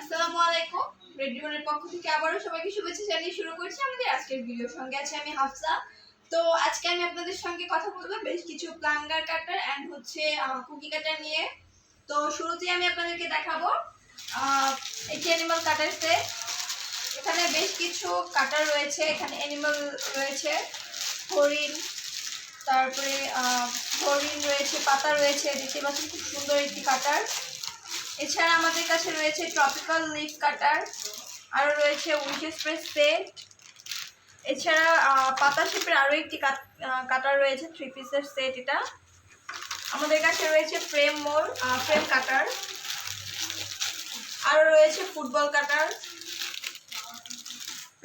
আসসালামু আলাইকুম। রেডিওনের পক্ষ থেকে আবারও সবাইকে শুভেচ্ছা জানিয়ে শুরু করছি আমাদের আজকের ভিডিওর সঙ্গে আছে আমি হাফসা। তো আজকে আমি আপনাদের সঙ্গে কথা বলবো বেশ কিছু প্লাঙ্গার কাটার এন্ড হচ্ছে কুকি কাটার নিয়ে। তো শুরুতেই আমি আপনাদেরকে দেখাবো একটি অ্যানিমাল কাটার সেট। এখানে বেশ কিছু কাটার রয়েছে, এখানে অ্যানিমাল রয়েছে, হরিণ, তারপরে হরিণ রয়েছে, পাতা রয়েছে, দেখতে পাচ্ছেন খুব সুন্দর একটি কাটার। এছাড়া আমাদের কাছে রয়েছে ট্রপিক্যাল লিফ কাটার, আরও রয়েছে উইশ স্প্রেস সেট। এছাড়া পাতা শেপের আরও একটি কাটার রয়েছে, 3 পিসের সেট। এটা আমাদের কাছে রয়েছে ফ্রেম কাটার, আরও রয়েছে ফুটবল কাটার,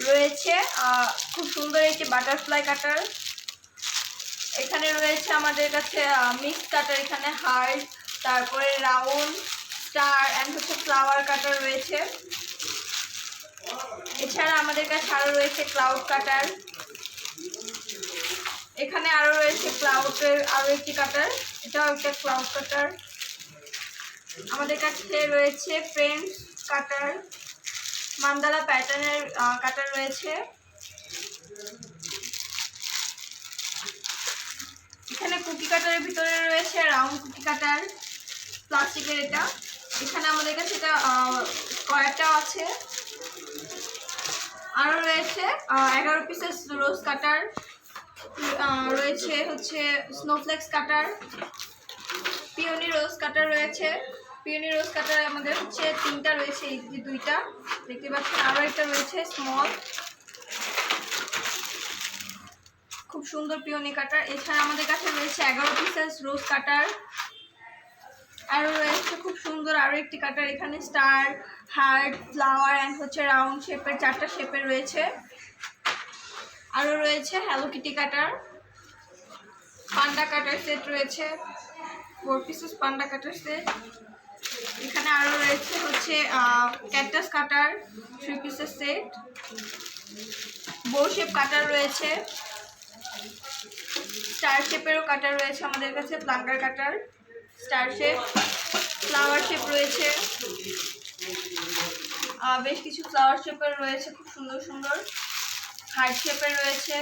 রয়েছে খুব সুন্দর একটি বাটারফ্লাই কাটার। এখানে রয়েছে আমাদের কাছে মিক্স কাটার, এখানে হার্ট, তারপরে রাউন্ড, স্টার এন্ড হচ্ছে ফ্লাওয়ার কাটার রয়েছে। এছাড়া আমাদের কাছে আরও রয়েছে ক্লাউড কাটার। এখানে আরও রয়েছে ক্লাউডের আরও একটি কাটার, এটাও একটা ক্লাউড কাটার। আমাদের কাছে রয়েছে ফ্রেন্ডস কাটার, মান্দালা প্যাটার্নের কাটার রয়েছে। এখানে কুকি কাটারের ভিতরে রয়েছে রাউন্ড কুকি কাটার, প্লাস্টিকের এটা। এখানে আমাদের কাছে এটা কয়েকটাও আছে। আরও রয়েছে 11 পিসের রোজ কাটার, রয়েছে হচ্ছে স্নোফ্লেক্স কাটার, পিওনি রোজ কাটার রয়েছে। পিওনি রোজ কাটার আমাদের হচ্ছে 3টা রয়েছে, এই যে 2টা দেখতে পাচ্ছেন, আরও একটা রয়েছে স্মল, খুব সুন্দর পিওনি কাটার। এছাড়া আমাদের কাছে রয়েছে 11 পিসের রোজ কাটার, আরও রয়েছে খুব সুন্দর আরও একটি কাটার। এখানে স্টার, হার্ট, ফ্লাওয়ার অ্যান্ড হচ্ছে রাউন্ড শেপের 4টা শেপের রয়েছে। আরও রয়েছে হ্যালো কিটি কাটার, পান্ডা কাটার সেট রয়েছে, 4 পিসেস পান্ডা কাটার সেট। এখানে আরও রয়েছে হচ্ছে ক্যাকটাস কাটার, 3 পিসের সেট, বো শেপ কাটার রয়েছে, স্টার শেপেরও কাটার রয়েছে আমাদের কাছে, প্লাঙ্গার কাটার, স্টার শেপ, ফ্লাওয়ার শেপ রয়েছে, বেশ কিছু ফ্লাওয়ার শেপের রয়েছে খুব সুন্দর সুন্দর, হার্ট শেপের রয়েছে।